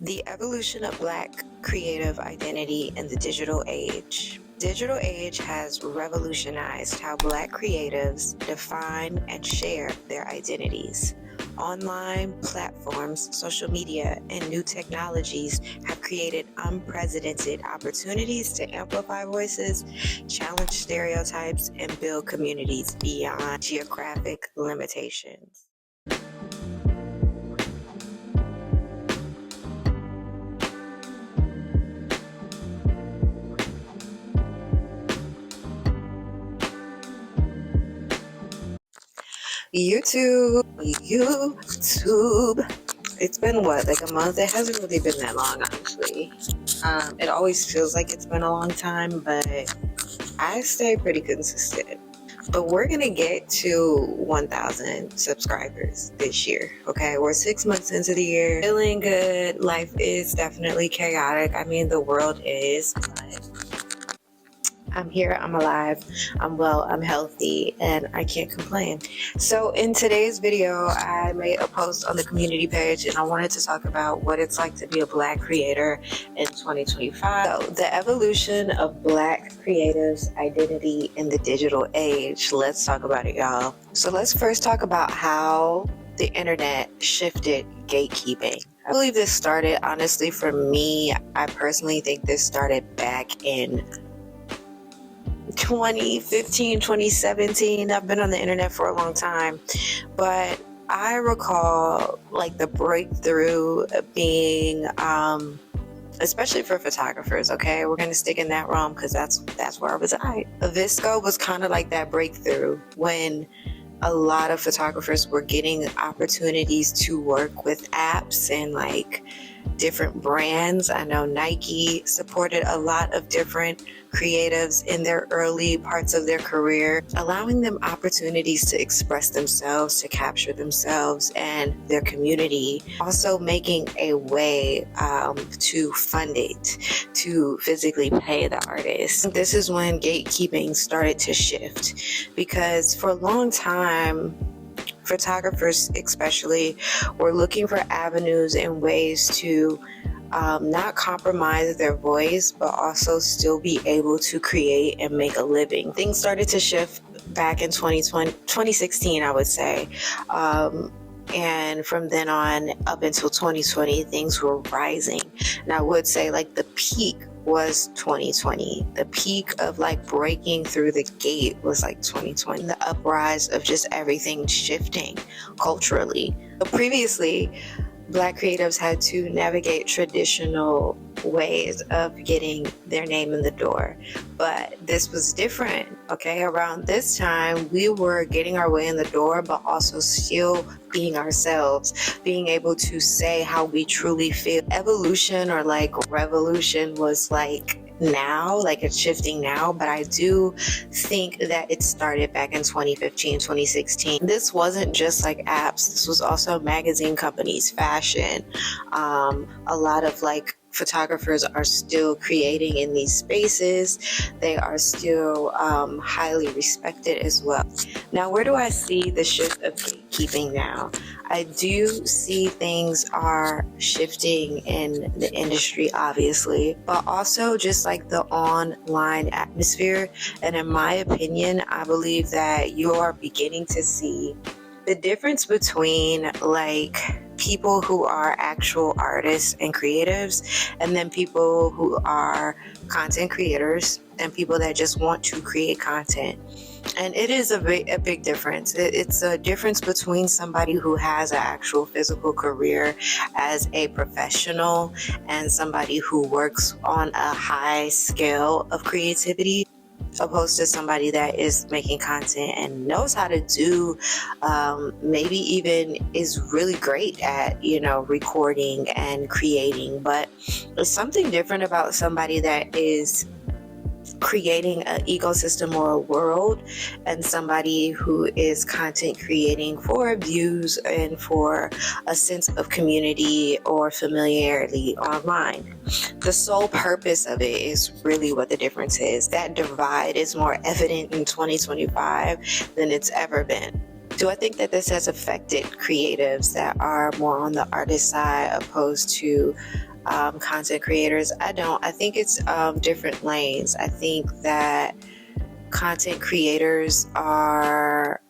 The evolution of Black creative identity in the digital age. Digital age has revolutionized how Black creatives define and share their identities. Online platforms, social media, and new technologies have created unprecedented opportunities to amplify voices, challenge stereotypes, and build communities beyond geographic limitations. YouTube. It's been what, like a month? It hasn't really been that long, honestly. It always feels like it's been a long time, but I stay pretty consistent. But we're gonna get to 1,000 subscribers this year. Okay, we're 6 months into the year, feeling good. Life is definitely chaotic. I mean, the world is, but I'm here, I'm alive, I'm well, I'm healthy, and I can't complain. So in today's video, I made a post on the community page and I wanted to talk about what it's like to be a Black creator in 2025. So the evolution of Black creatives' identity in the digital age. Let's talk about it, y'all. So let's first talk about how the internet shifted gatekeeping. I believe this started, honestly, for me, I personally think this started back in 2015, 2017. I've been on the internet for a long time, but I recall like the breakthrough being, especially for photographers. Okay, we're gonna stick in that realm because that's where I was at. VSCO was kind of like that breakthrough when a lot of photographers were getting opportunities to work with apps and like different brands. I know Nike supported a lot of different creatives in their early parts of their career, allowing them opportunities to express themselves, to capture themselves and their community, also making a way to fund it, to physically pay the artist. This is when gatekeeping started to shift, because for a long time, photographers especially were looking for avenues and ways to not compromise their voice, but also still be able to create and make a living. Things started to shift back in 2016, I would say. And from then on up until 2020, things were rising. And I would say like the peak was 2020. The peak of like breaking through the gate was like 2020. The uprise of just everything shifting culturally. But previously, Black creatives had to navigate traditional ways of getting their name in the door. But this was different, okay? Around this time, we were getting our way in the door, but also still being ourselves, being able to say how we truly feel. Evolution or like revolution was like now, like it's shifting now, but I do think that it started back in 2015, 2016. This wasn't just like apps, this was also magazine companies, fashion, a lot of like photographers are still creating in these spaces. They are still highly respected as well. Now, where do I see the shift of gatekeeping now? I do see things are shifting in the industry, obviously, but also just like the online atmosphere. And in my opinion, I believe that you are beginning to see the difference between like people who are actual artists and creatives, and then people who are content creators and people that just want to create content. And it is a big difference. It's a difference between somebody who has an actual physical career as a professional and somebody who works on a high scale of creativity, opposed to somebody that is making content and knows how to do, maybe even is really great at, recording and creating. But there's something different about somebody that is creating an ecosystem or a world and somebody who is content creating for views and for a sense of community or familiarity online. The sole purpose of it is really what the difference is. That divide is more evident in 2025 than it's ever been. Do I think that this has affected creatives that are more on the artist side opposed to content creators. I don't. I think it's different lanes. I think that content creators are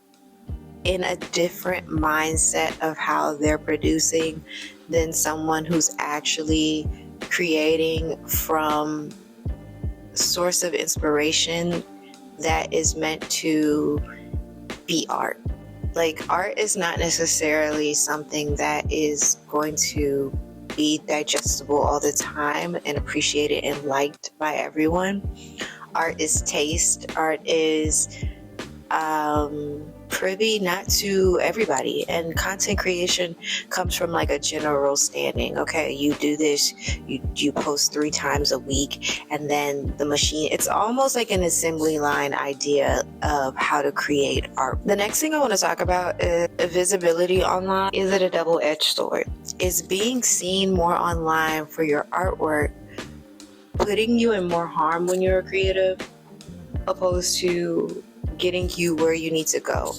in a different mindset of how they're producing than someone who's actually creating from source of inspiration that is meant to be art. Like, art is not necessarily something that is going to be digestible all the time and appreciated and liked by everyone. Art is taste. Art is privy not to everybody, and content creation comes from like a general standing. Okay, you do this, you post 3 times a week, and then the machine, it's almost like an assembly line idea of how to create art. The next thing I want to talk about is visibility online. Is it a double-edged sword? Is being seen more online for your artwork putting you in more harm when you're a creative, opposed to getting you where you need to go?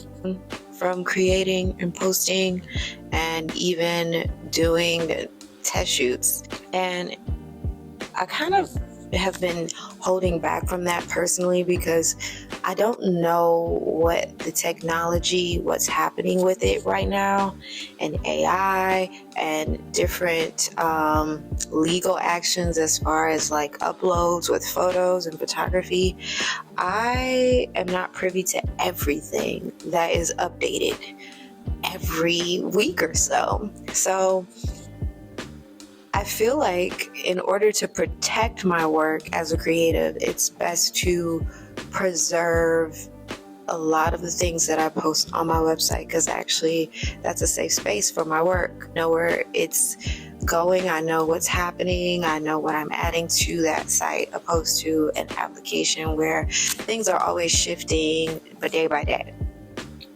From creating and posting and even doing test shoots. And I kind of have been holding back from that personally, because I don't know what the technology, what's happening with it right now, and AI and different legal actions as far as like uploads with photos and photography. I am not privy to everything that is updated every week or so. So I feel like in order to protect my work as a creative, it's best to preserve a lot of the things that I post on my website, because actually that's a safe space for my work. I know where it's going, I know what's happening, I know what I'm adding to that site, opposed to an application where things are always shifting, but day by day,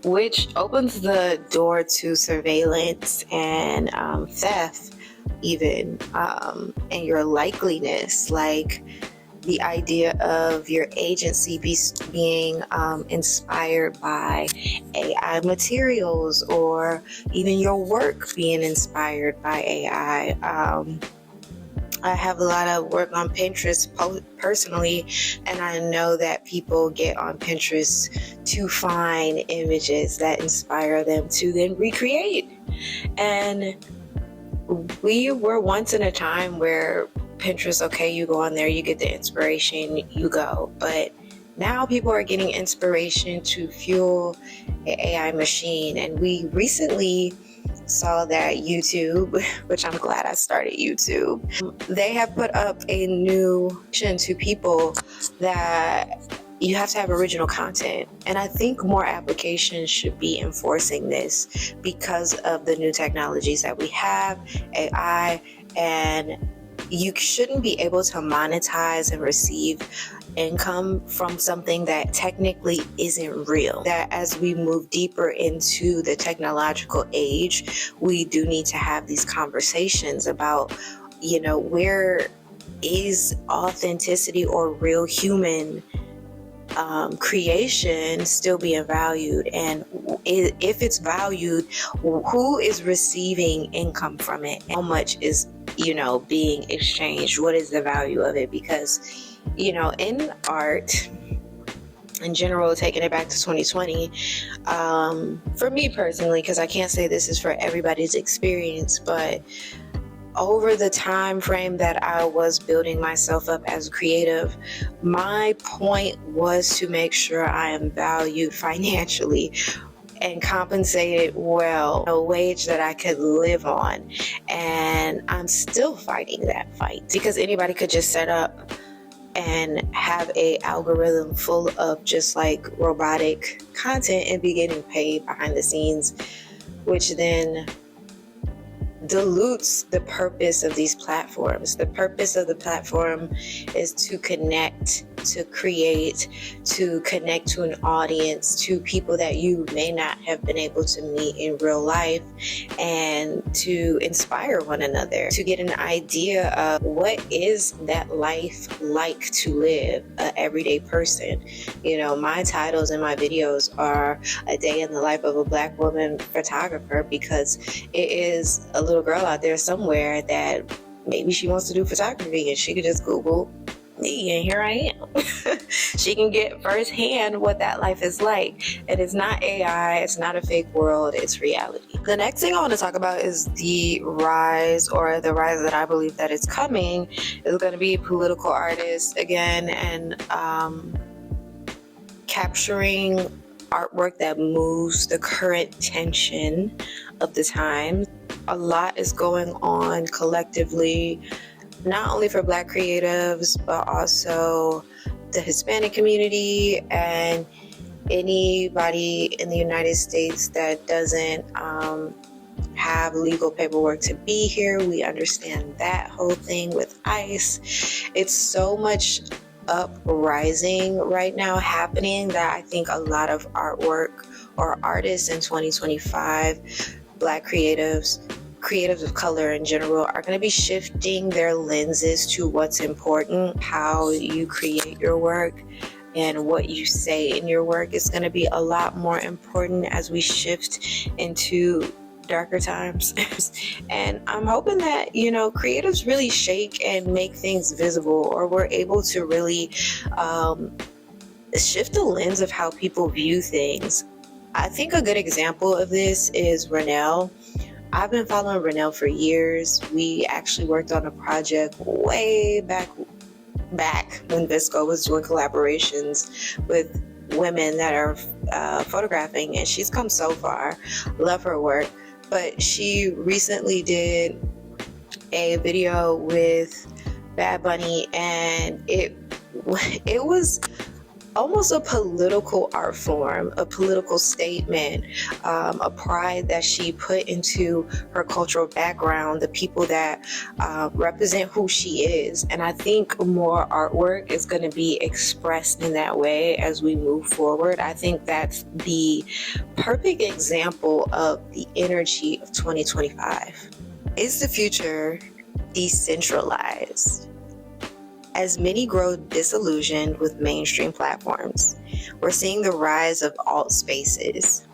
which opens the door to surveillance and theft even, and your likeliness, like the idea of your agency being inspired by AI materials, or even your work being inspired by AI. I have a lot of work on Pinterest personally, and I know that people get on Pinterest to find images that inspire them to then recreate. And we were once in a time where Pinterest, okay, you go on there, you get the inspiration, you go. But now people are getting inspiration to fuel an AI machine. And we recently saw that YouTube, which I'm glad I started YouTube, they have put up a new option to people that you have to have original content. And I think more applications should be enforcing this because of the new technologies that we have, AI, and you shouldn't be able to monetize and receive income from something that technically isn't real. That as we move deeper into the technological age, we do need to have these conversations about, where is authenticity or real human creation still being valued, and if it's valued, who is receiving income from it, how much is being exchanged, what is the value of it? Because in art in general, taking it back to 2020, for me personally, because I can't say this is for everybody's experience, but over the time frame that I was building myself up as a creative, my point was to make sure I am valued financially and compensated well, a wage that I could live on. And I'm still fighting that fight, because anybody could just set up and have a algorithm full of just like robotic content and be getting paid behind the scenes, which then dilutes the purpose of these platforms. The purpose of the platform is to connect, to create, to connect to an audience, to people that you may not have been able to meet in real life, and to inspire one another, to get an idea of what is that life like to live, an everyday person. My titles in my videos are a day in the life of a Black woman photographer, because it is a little girl out there somewhere that maybe she wants to do photography and she could just Google me and here I am. She can get firsthand what that life is like. And it's not AI, it's not a fake world, it's reality. The next thing I want to talk about is the rise that I believe that is coming is going to be political artists again, and capturing artwork that moves the current tension of the time. A lot is going on collectively, not only for Black creatives, but also the Hispanic community and anybody in the United States that doesn't have legal paperwork to be here. We understand that whole thing with ICE. It's so much uprising right now happening that I think a lot of artwork or artists in 2025, Black creatives of color in general, are going to be shifting their lenses to what's important. How you create your work and what you say in your work is going to be a lot more important as we shift into darker times. And I'm hoping that, creatives really shake and make things visible, or we're able to really shift the lens of how people view things. I think a good example of this is Renell. I've been following Renell for years. We actually worked on a project way back when VSCO was doing collaborations with women that are photographing, and she's come so far. Love her work. But she recently did a video with Bad Bunny, and it was almost a political art form, a political statement, a pride that she put into her cultural background, the people that represent who she is. And I think more artwork is going to be expressed in that way as we move forward. I think that's the perfect example of the energy of 2025. Is the future decentralized? As many grow disillusioned with mainstream platforms, we're seeing the rise of alt spaces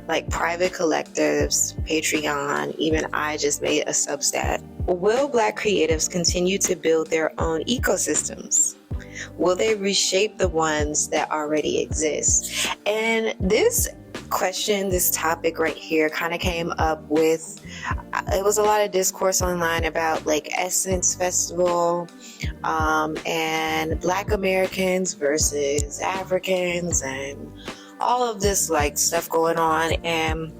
like private collectives, Patreon, even I just made a Substack. Will Black creatives continue to build their own ecosystems? Will they reshape the ones that already exist? And this topic right here kind of came up with, it was a lot of discourse online about like Essence Festival and Black Americans versus Africans and all of this like stuff going on. And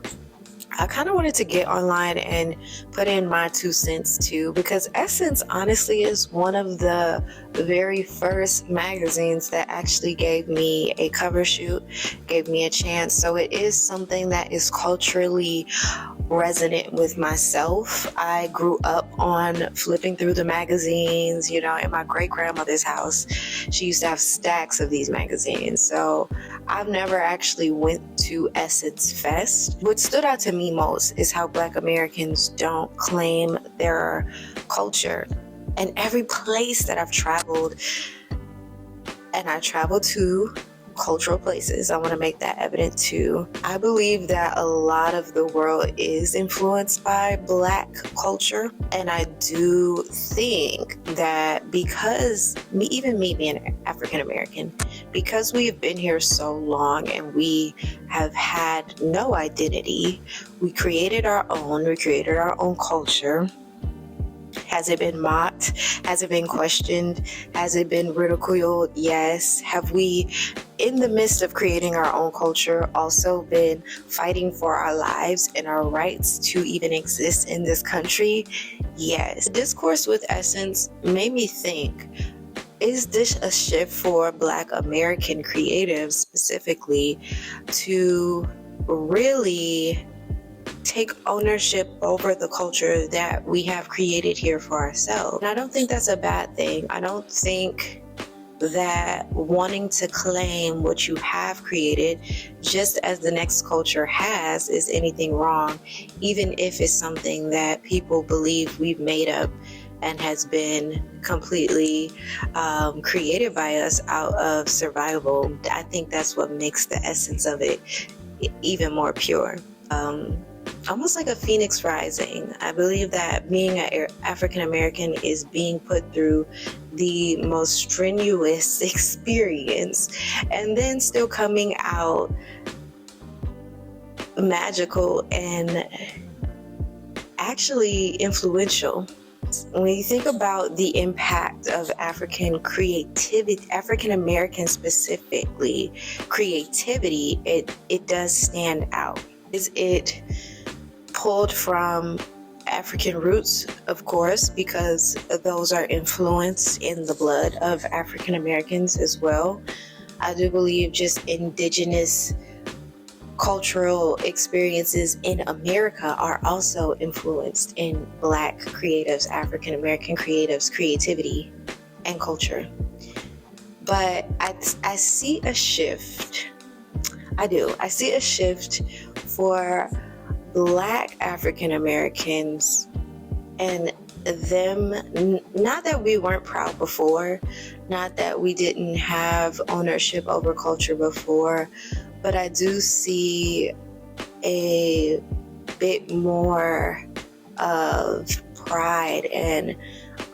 I kind of wanted to get online and put in my 2 cents too, because Essence honestly is one of the very first magazines that actually gave me a cover shoot, gave me a chance. So it is something that is culturally resonant with myself. I grew up on flipping through the magazines, in my great grandmother's house. She used to have stacks of these magazines. So I've never actually went to Essence Fest. What stood out to me most is how Black Americans don't claim their culture. And every place that I've traveled, and I traveled to cultural places, I want to make that evident too. I believe that a lot of the world is influenced by Black culture, and I do think that because me being African American, because we have been here so long and we have had no identity, we created our own culture. Has it been mocked? Has it been questioned? Has it been ridiculed? Yes. Have we, in the midst of creating our own culture, also been fighting for our lives and our rights to even exist in this country? Yes. The discourse with Essence made me think, is this a shift for Black American creatives specifically to really take ownership over the culture that we have created here for ourselves? And I don't think that's a bad thing. I don't think that wanting to claim what you have created, just as the next culture has, is anything wrong, even if it's something that people believe we've made up and has been completely created by us out of survival. I think that's what makes the essence of it even more pure. almost like a phoenix rising. I believe that being an African American is being put through the most strenuous experience and then still coming out magical and actually influential. When you think about the impact of African creativity, African American specifically creativity, it does stand out. Is it pulled from African roots? Of course, because those are influenced in the blood of African Americans as well. I do believe just indigenous cultural experiences in America are also influenced in Black creatives, African American creatives, creativity and culture. But I see a shift. I do. I see a shift for Black African Americans and them, not that we weren't proud before, not that we didn't have ownership over culture before, but I do see a bit more of pride and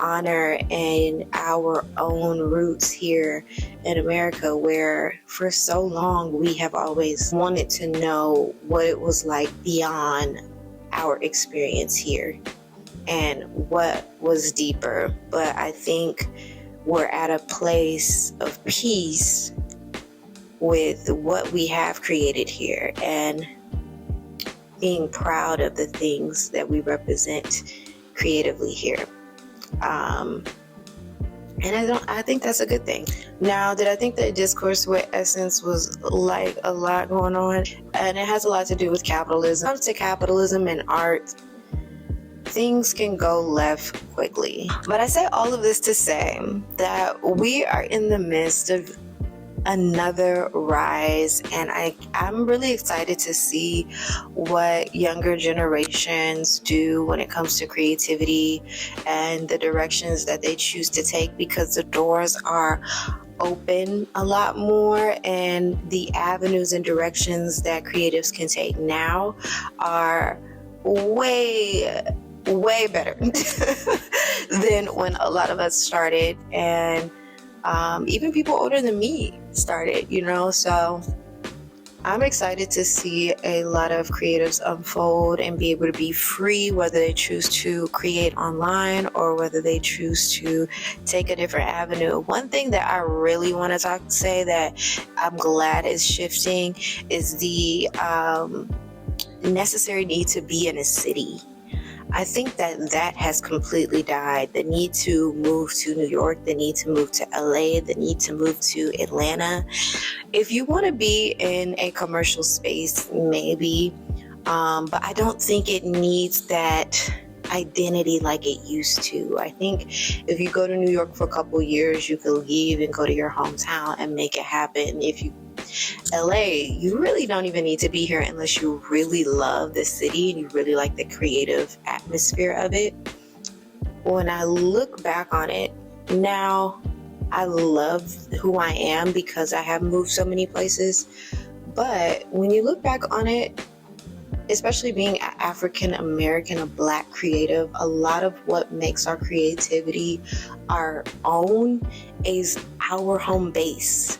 honor in our own roots here in America, where for so long we have always wanted to know what it was like beyond our experience here and what was deeper. But I think we're at a place of peace with what we have created here and being proud of the things that we represent creatively here. And I think that's a good thing. Now, did I think that Discourse with Essence was like a lot going on? And it has a lot to do with capitalism. When it comes to capitalism and art, things can go left quickly. But I say all of this to say that we are in the midst of another rise, and I'm really excited to see what younger generations do when it comes to creativity and the directions that they choose to take, because the doors are open a lot more and the avenues and directions that creatives can take now are way better than when a lot of us started, and even people older than me started, so I'm excited to see a lot of creatives unfold and be able to be free, whether they choose to create online or whether they choose to take a different avenue. One thing that I really want to say that I'm glad is shifting is the necessary need to be in a city. I think that has completely died. The need to move to New York, the need to move to LA, the need to move to Atlanta. If you want to be in a commercial space, maybe, but I don't think it needs that identity like it used to. I think if you go to New York for a couple years, you can leave and go to your hometown and make it happen. If you LA, you really don't even need to be here unless you really love the city and you really like the creative atmosphere of it. When I look back on it now, I love who I am because I have moved so many places. But when you look back on it, especially being African American, a Black creative, a lot of what makes our creativity our own is our home base.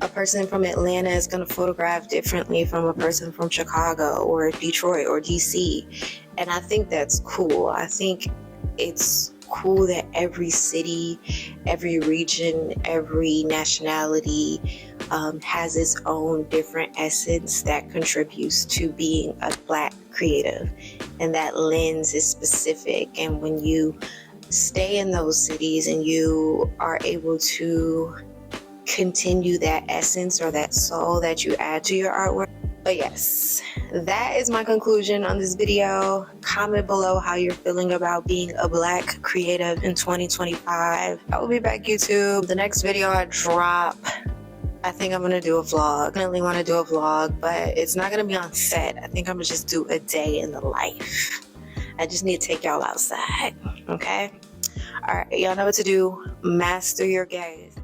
A person from Atlanta is going to photograph differently from a person from Chicago or Detroit or DC. And I think that's cool. I think it's cool that every city, every region, every nationality has its own different essence that contributes to being a Black creative. And that lens is specific. And when you stay in those cities and you are able to continue that essence or that soul that you add to your artwork. But yes, that is my conclusion on this video. Comment below how you're feeling about being a Black creative in 2025. I will be back, YouTube. The next video I drop, I think I'm gonna do a vlog. I definitely want to do a vlog, but it's not gonna be on set. I think I'm gonna just do a day in the life. I just need to take y'all outside, okay? All right, y'all know what to do. Master your gaze.